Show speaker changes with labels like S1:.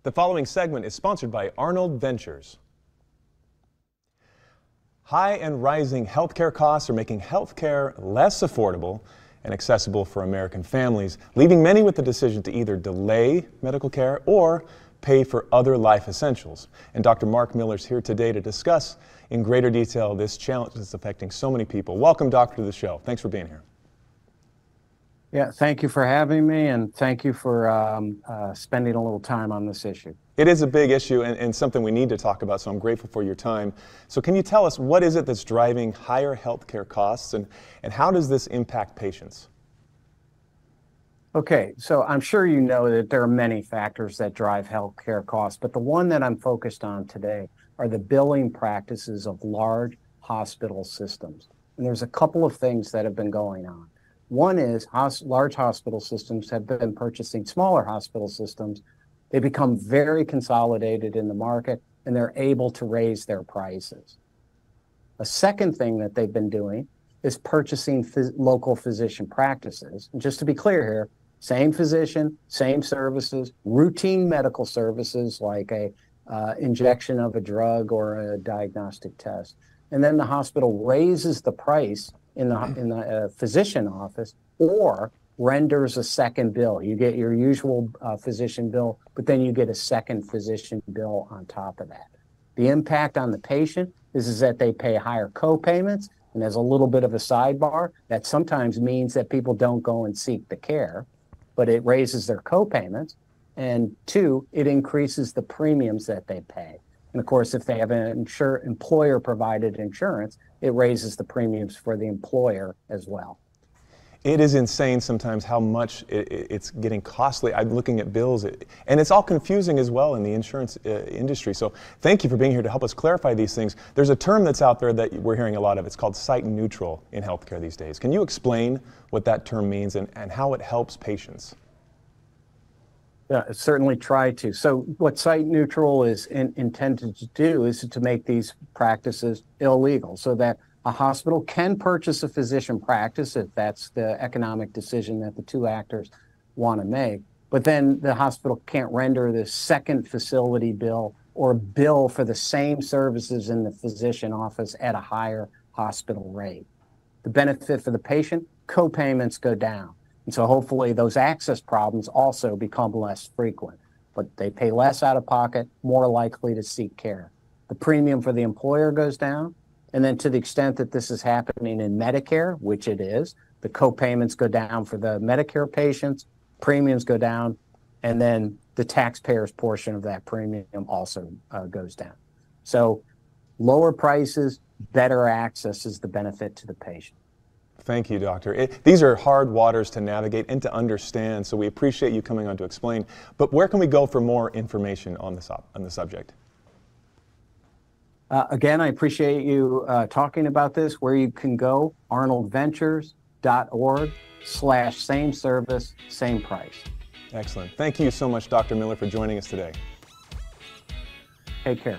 S1: The following segment is sponsored by Arnold Ventures. High and rising healthcare costs are making healthcare less affordable and accessible for American families, leaving many with the decision to either delay medical care or pay for other life essentials. And Dr. Mark Miller is here today to discuss in greater detail this challenge that's affecting so many people. Welcome, Doctor, to the show. Thanks for being here.
S2: Yeah, thank you for having me, and thank you for spending a little time on this issue.
S1: It is a big issue and something we need to talk about, so I'm grateful for your time. So can you tell us what is it that's driving higher healthcare costs, and how does this impact patients?
S2: Okay, so I'm sure you know that there are many factors that drive healthcare costs, but the one that I'm focused on today are the billing practices of large hospital systems. And there's a couple of things that have been going on. One is large hospital systems have been purchasing smaller hospital systems. They become very consolidated in the market, and they're able to raise their prices. A second thing that they've been doing is purchasing local physician practices. And just to be clear here, same physician, same services, routine medical services like a injection of a drug or a diagnostic test. And then the hospital raises the price in the physician office or renders a second bill. You get your usual physician bill, but then you get a second physician bill on top of that. The impact on the patient is that they pay higher co-payments, and as a little bit of a sidebar, that sometimes means that people don't go and seek the care, but it raises their co-payments, and two, it increases the premiums that they pay. And of course, if they have an employer-provided insurance, it raises the premiums for the employer as well.
S1: It is insane sometimes how much it's getting costly. I'm looking at bills, and it's all confusing as well in the insurance industry. So thank you for being here to help us clarify these things. There's a term that's out there that we're hearing a lot of. It's called site neutral in healthcare these days. Can you explain what that term means and how it helps patients?
S2: Yeah, certainly try to. So what site neutral is intended to do is to make these practices illegal so that a hospital can purchase a physician practice if that's the economic decision that the two actors want to make. But then the hospital can't render the second facility bill or bill for the same services in the physician office at a higher hospital rate. The benefit for the patient, co-payments go down. And so hopefully those access problems also become less frequent, but they pay less out of pocket, more likely to seek care. The premium for the employer goes down. And then to the extent that this is happening in Medicare, which it is, the co-payments go down for the Medicare patients, premiums go down, and then the taxpayers' portion of that premium also goes down. So lower prices, better access is the benefit to the patient.
S1: Thank you, Doctor. These are hard waters to navigate and to understand, so we appreciate you coming on to explain. But where can we go for more information on the subject?
S2: Again, I appreciate you talking about this. Where you can go, arnoldventures.org/same service, same price.
S1: Excellent. Thank you so much, Dr. Miller, for joining us today.
S2: Take care.